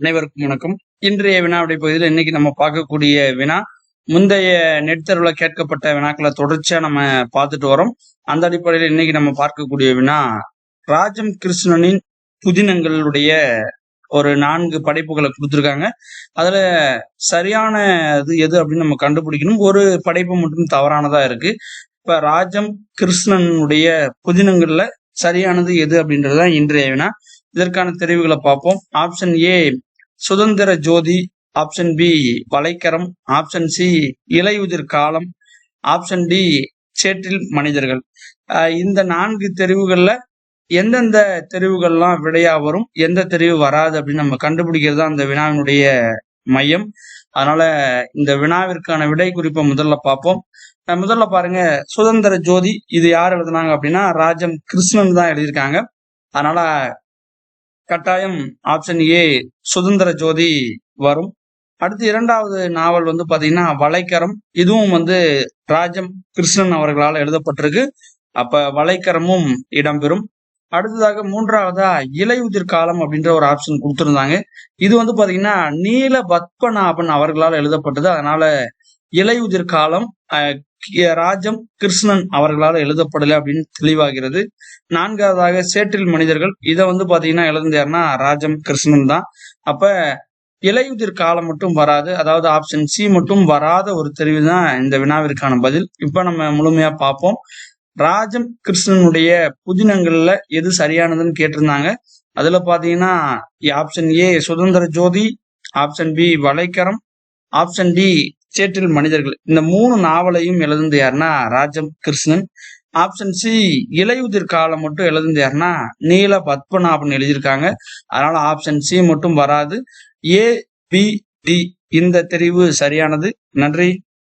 அனைவருக்கும் வணக்கம். இன்றைய வினாவுடைய பகுதியில் இன்னைக்கு நம்ம பார்க்கக்கூடிய வினா, முந்தைய நெட் தேர்வுல கேட்கப்பட்ட வினாக்களை தொடர்ச்சியா நம்ம பார்த்துட்டு வரோம். அந்த அடிப்படையில் இன்னைக்கு நம்ம பார்க்கக்கூடிய வினா, ராஜம் கிருஷ்ணனின் புதினங்களுடைய ஒரு 4 படைப்புகளை கொடுத்துருக்காங்க. அதுல சரியானது எது அப்படின்னு நம்ம கண்டுபிடிக்கணும். ஒரு படைப்பு மட்டும் தவறானதா இருக்கு. இப்ப ராஜம் கிருஷ்ணனுடைய புதினங்கள்ல சரியானது எது அப்படின்றதுதான் இன்றைய வினா. இதற்கான தெரிவுகளை பார்ப்போம். ஆப்ஷன் ஏ சுதந்திர ஜோதி, ஆப்ஷன் பி வலைக்கரம், ஆப்ஷன் சி இலையுதிர் காலம், ஆப்ஷன் டி சேற்றில் மனிதர்கள். இந்த 4 தெரிவுகள்ல எந்தெந்த தெரிவுகள்லாம் விடையா வரும், எந்த தெரிவு வராது அப்படின்னு நம்ம கண்டுபிடிக்கிறது தான் அந்த வினாவினுடைய மையம். அதனால இந்த வினாவிற்கான விடை குறிப்பை முதல்ல பார்ப்போம். முதல்ல பாருங்க, சுதந்திர ஜோதி இது யார் எழுதுனாங்க அப்படின்னா ராஜம் கிருஷ்ணன் தான் எழுதியிருக்காங்க. அதனால கட்டாயம் ஆப்ஷன் ஏ சுதந்திர ஜோதி வரும். அடுத்து இரண்டாவது நாவல் பாத்தீங்கன்னா வலைக்கரம். இதுவும் ராஜம் கிருஷ்ணன் அவர்களால் எழுதப்பட்டிருக்கு. அப்ப வலைக்கரமும் இடம்பெறும். அடுத்ததாக மூன்றாவதா இலையுதிர் காலம் அப்படின்ற ஒரு ஆப்ஷன் கொடுத்திருந்தாங்க. இது பாத்தீங்கன்னா நீல பத்மநாபன் அவர்களால் எழுதப்பட்டது. அதனால இலையுதிர் காலம் ராஜம் கிருஷ்ணன் அவர்களால் எழுதப்படலை அப்படின்னு தெளிவாகிறது. நான்காவதாக சேற்றில் மனிதர்கள், இதை பாத்தீங்கன்னா எழுந்தாருன்னா ராஜம் கிருஷ்ணன் தான். அப்ப இலையுதிர் காலம் மட்டும் வராது, அதாவது ஆப்ஷன் சி மட்டும் வராத ஒரு தெரிவு தான் இந்த வினாவிற்கான பதில். இப்ப நம்ம முழுமையா பார்ப்போம். ராஜம் கிருஷ்ணனுடைய புதினங்கள்ல எது சரியானதுன்னு கேட்டிருந்தாங்க. அதுல பாத்தீங்கன்னா ஆப்ஷன் ஏ சுதந்திர ஜோதி, ஆப்ஷன் பி வலைக்கரம், ஆப்ஷன் டி சேற்றில் மனிதர்கள். இந்த 3 நாவலையும் எழுதுந்து யாருன்னா ராஜம் கிருஷ்ணன். ஆப்ஷன் சி இலையுதிர் காலம் மட்டும் எழுதுந்து யாருன்னா நீல பத்மநாபன் எழுதியிருக்காங்க. அதனால ஆப்ஷன் சி மட்டும் வராது. ஏ பி டி இந்த தெரிவு சரியானது. நன்றி.